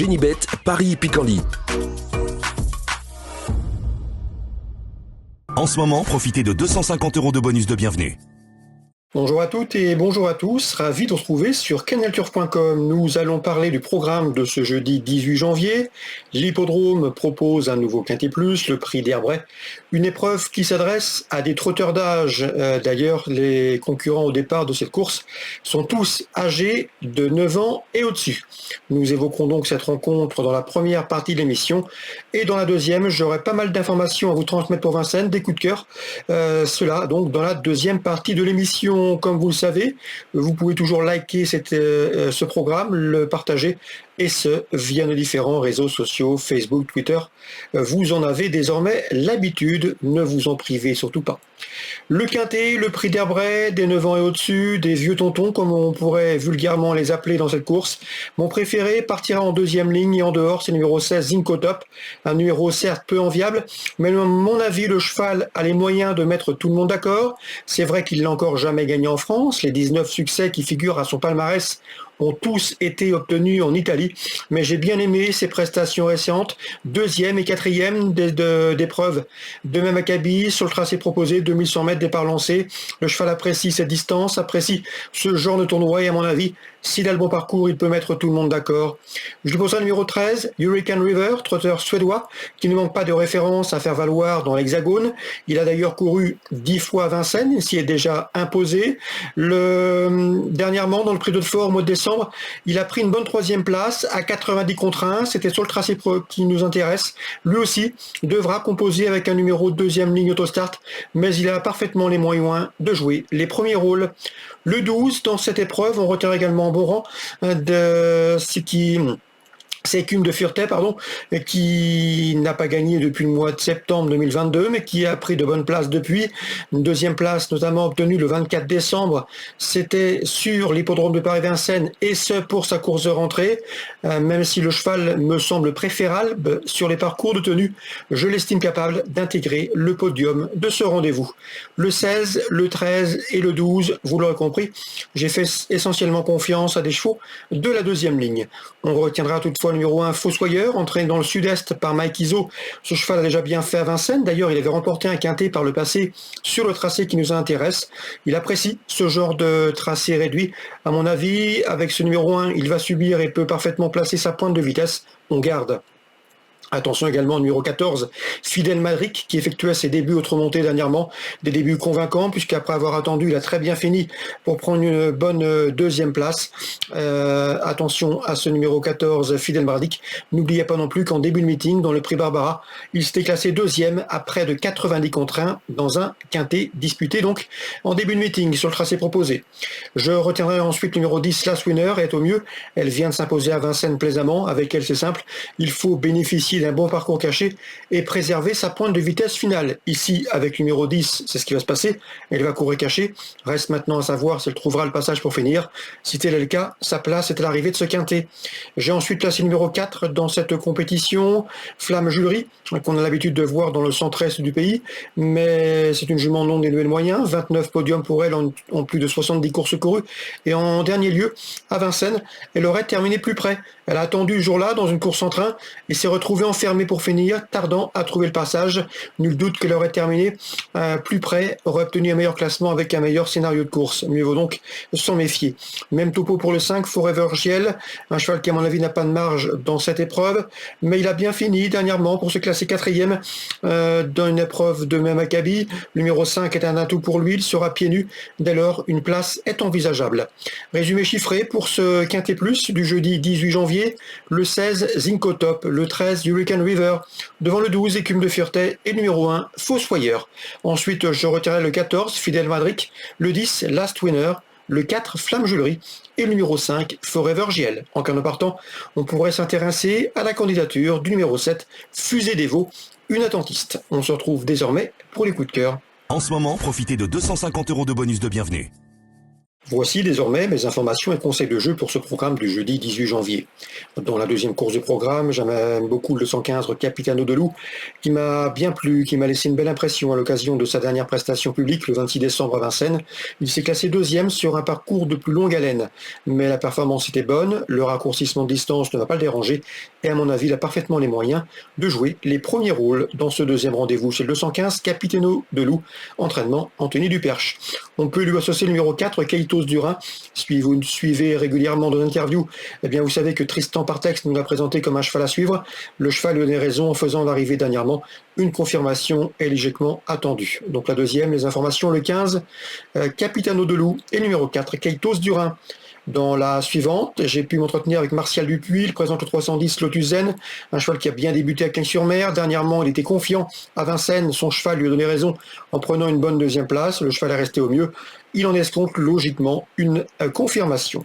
Génibet, Paris-Picardie. En ce moment, profitez de 250 € de bonus de bienvenue. Bonjour à toutes et bonjour à tous, ravi de vous retrouver sur canalturf.com. Nous allons parler du programme de ce jeudi 18 janvier. L'hippodrome propose un nouveau Quintet Plus, le prix d'Herbray, une épreuve qui s'adresse à des trotteurs d'âge. D'ailleurs, les concurrents au départ de cette course sont tous âgés de 9 ans et au-dessus. Nous évoquerons donc cette rencontre dans la première partie de l'émission et dans la deuxième, j'aurai pas mal d'informations à vous transmettre pour Vincennes, des coups de cœur. Cela donc dans la deuxième partie de l'émission. Comme vous le savez, vous pouvez toujours liker ce programme, le partager, et ce, via nos différents réseaux sociaux, Facebook, Twitter. Vous en avez désormais l'habitude, ne vous en privez surtout pas. Le Quintet, le prix d'Herbray, des 9 ans et au-dessus, des vieux tontons, comme on pourrait vulgairement les appeler dans cette course. Mon préféré partira en deuxième ligne et en dehors, c'est le numéro 16, Zinco Top, un numéro certes peu enviable, mais à mon avis, le cheval a les moyens de mettre tout le monde d'accord. C'est vrai qu'il n'a encore jamais gagné en France, les 19 succès qui figurent à son palmarès ont tous été obtenus en Italie, mais j'ai bien aimé ses prestations récentes, deuxième et quatrième d'épreuves de même acabit sur le tracé proposé, 2100 mètres départ lancé. Le cheval apprécie cette distance, apprécie ce genre de tournoi et à mon avis, s'il a le bon parcours, il peut mettre tout le monde d'accord. Je lui pose un numéro 13, Hurricane River, trotteur suédois, qui ne manque pas de référence à faire valoir dans l'Hexagone. Il a d'ailleurs couru 10 fois à Vincennes, s'y est déjà imposé. Dernièrement, dans le prix d'Hautefort au mois de décembre, il a pris une bonne troisième place à 90 contre 1. C'était sur le tracé qui nous intéresse. Lui aussi devra composer avec un numéro deuxième ligne autostart, mais il a parfaitement les moyens de jouer les premiers rôles. Le 12, dans cette épreuve, on retient également bon rang de ce qui... C'est Écume de Fureté, qui n'a pas gagné depuis le mois de septembre 2022, mais qui a pris de bonnes places depuis. Une deuxième place, notamment obtenue le 24 décembre, c'était sur l'hippodrome de Paris-Vincennes, et ce pour sa course de rentrée. Même si le cheval me semble préférable sur les parcours de tenue, je l'estime capable d'intégrer le podium de ce rendez-vous. Le 16, le 13 et le 12, vous l'aurez compris, j'ai fait essentiellement confiance à des chevaux de la deuxième ligne. On retiendra toutefois le numéro 1, Fossoyeur, entraîné dans le sud-est par Mike Iso. Ce cheval a déjà bien fait à Vincennes. D'ailleurs, il avait remporté un quintet par le passé sur le tracé qui nous intéresse. Il apprécie ce genre de tracé réduit. À mon avis, avec ce numéro 1, il va subir et peut parfaitement placer sa pointe de vitesse. On garde. Attention également au numéro 14, Fidel Madric, qui effectuait ses débuts au Tremonté dernièrement, des débuts convaincants, puisqu'après avoir attendu, il a très bien fini pour prendre une bonne deuxième place. Attention à ce numéro 14, Fidel Madric. N'oubliez pas non plus qu'en début de meeting, dans le prix Barbara, il s'était classé deuxième à près de 90 contre 1 dans un quintet disputé, donc en début de meeting, sur le tracé proposé. Je retiendrai ensuite le numéro 10, Last Winner, est au mieux. Elle vient de s'imposer à Vincennes plaisamment. Avec elle, c'est simple. Il faut bénéficier d'un bon parcours caché et préserver sa pointe de vitesse finale. Ici, avec le numéro 10, c'est ce qui va se passer. Elle va courir cachée. Reste maintenant à savoir si elle trouvera le passage pour finir. Si tel est le cas, sa place est à l'arrivée de ce quintet. J'ai ensuite placé le numéro 4 dans cette compétition, Flamme Julerie, qu'on a l'habitude de voir dans le centre-est du pays, mais c'est une jument non dénuée de moyens. 29 podiums pour elle en plus de 70 courses courues. Et en dernier lieu, à Vincennes, elle aurait terminé plus près. Elle a attendu ce jour-là dans une course en train et s'est retrouvée enfermée pour finir, tardant à trouver le passage. Nul doute qu'elle aurait terminé plus près, aurait obtenu un meilleur classement avec un meilleur scénario de course. Mieux vaut donc s'en méfier. Même topo pour le 5, Forever Giel, un cheval qui à mon avis n'a pas de marge dans cette épreuve, mais il a bien fini dernièrement pour se classer quatrième dans une épreuve de même acabit. Le numéro 5 est un atout pour lui, il sera pieds nus, dès lors une place est envisageable. Résumé chiffré pour ce Quintet Plus du jeudi 18 janvier, le 16, Zinco Top, le 13, Hurricane River, devant le 12, Écume de Fureté, et le numéro 1, Fossoyeur. Ensuite, je retirerai le 14, Fidel Madric, le 10, Last Winner, le 4, Flamme Julerie, et le numéro 5, Forever JL. En cas de partant, on pourrait s'intéresser à la candidature du numéro 7, Fusée des Veaux, une attentiste. On se retrouve désormais pour les coups de cœur. En ce moment, profitez de 250 € de bonus de bienvenue. Voici désormais mes informations et conseils de jeu pour ce programme du jeudi 18 janvier. Dans la deuxième course du programme, j'aime beaucoup le 115 Capitano de Loup, qui m'a bien plu, qui m'a laissé une belle impression à l'occasion de sa dernière prestation publique le 26 décembre à Vincennes. Il s'est classé deuxième sur un parcours de plus longue haleine, mais la performance était bonne, le raccourcissement de distance ne va pas le déranger, et à mon avis, il a parfaitement les moyens de jouer les premiers rôles dans ce deuxième rendez-vous. C'est le 215, Capitano de Loup, entraînement Anthony Duperche. On peut lui associer le numéro 4, Kaitos Durin. Si vous nous suivez régulièrement dans l'interview, eh bien vous savez que Tristan Partex nous l'a présenté comme un cheval à suivre. Le cheval lui donnait raison en faisant l'arrivée dernièrement. Une confirmation est légitimement attendue. Donc la deuxième, les informations, le 15, Capitano de Loup, et numéro 4, Kaitos Durin. Dans la suivante, j'ai pu m'entretenir avec Martial Dupuis, il présente le 310 Lotus Zen, un cheval qui a bien débuté à Cagnes-sur-Mer. Dernièrement, il était confiant à Vincennes, son cheval lui a donné raison en prenant une bonne deuxième place. Le cheval est resté au mieux. Il en escompte logiquement une confirmation.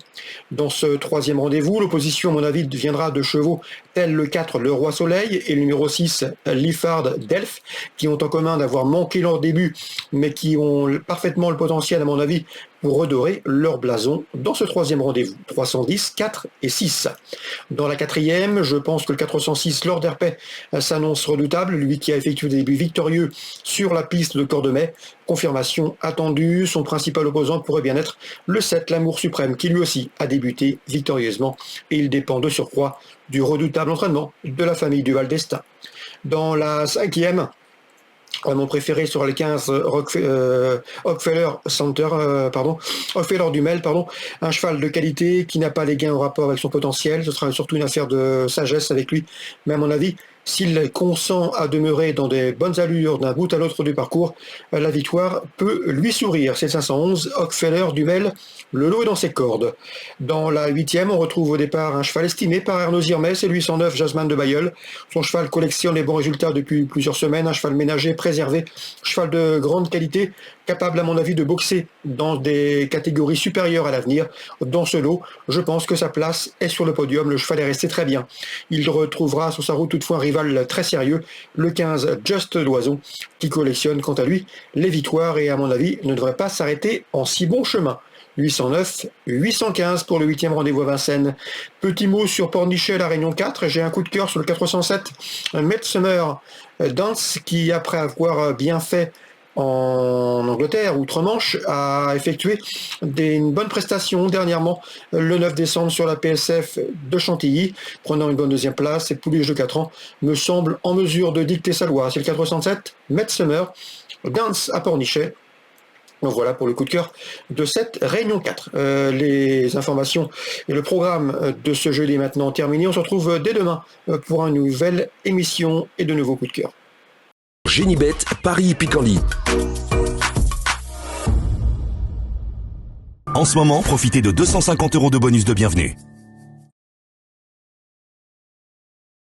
Dans ce troisième rendez-vous, l'opposition, à mon avis, viendra de chevaux tels le 4, le Roi Soleil, et le numéro 6, Liffard Delph, qui ont en commun d'avoir manqué leur début, mais qui ont parfaitement le potentiel, à mon avis, pour redorer leur blason dans ce troisième rendez-vous. 310, 4 et 6. Dans la quatrième, je pense que le 406, Lord Herpet, s'annonce redoutable, lui qui a effectué des débuts victorieux sur la piste de Cordemais. Confirmation attendue, son principal opposant pourrait bien être le 7, l'Amour Suprême, qui lui aussi a débuté victorieusement, et il dépend de surcroît du redoutable entraînement de la famille du Val d'Estaing. Dans la cinquième, mon préféré sera le 15, Rockefeller Dumel, un cheval de qualité qui n'a pas les gains en rapport avec son potentiel. Ce sera surtout une affaire de sagesse avec lui, mais à mon avis, s'il consent à demeurer dans des bonnes allures d'un bout à l'autre du parcours, la victoire peut lui sourire. C'est 511, Rockefeller Dumel, le lot est dans ses cordes. Dans la huitième, on retrouve au départ un cheval estimé par Arnaud Zirmet, c'est le 809, Jasmine de Bayeul. Son cheval collectionne les bons résultats depuis plusieurs semaines, un cheval ménager, préservé, cheval de grande qualité, capable à mon avis de boxer dans des catégories supérieures à l'avenir. Dans ce lot, je pense que sa place est sur le podium, le cheval est resté très bien. Il retrouvera sur sa route toutefois un rival très sérieux, le 15 Just Loison, qui collectionne quant à lui les victoires et à mon avis ne devrait pas s'arrêter en si bon chemin. 809, 815 pour le 8e rendez-vous à Vincennes. Petit mot sur Pornichet, la Réunion 4. J'ai un coup de cœur sur le 407, Midsummer Dance, qui après avoir bien fait en Angleterre, outre-Manche, a effectué une bonne prestation dernièrement, le 9 décembre sur la PSF de Chantilly, prenant une bonne deuxième place. Et Pouliche de 4 ans me semble en mesure de dicter sa loi. C'est le 407, Midsummer Dance à Pornichet. Donc voilà pour le coup de cœur de cette Réunion 4. Les informations et le programme de ce jeudi est maintenant terminé. On se retrouve dès demain pour une nouvelle émission et de nouveaux coups de cœur. Génibet, Paris Picardie. En ce moment, profitez de 250 € de bonus de bienvenue.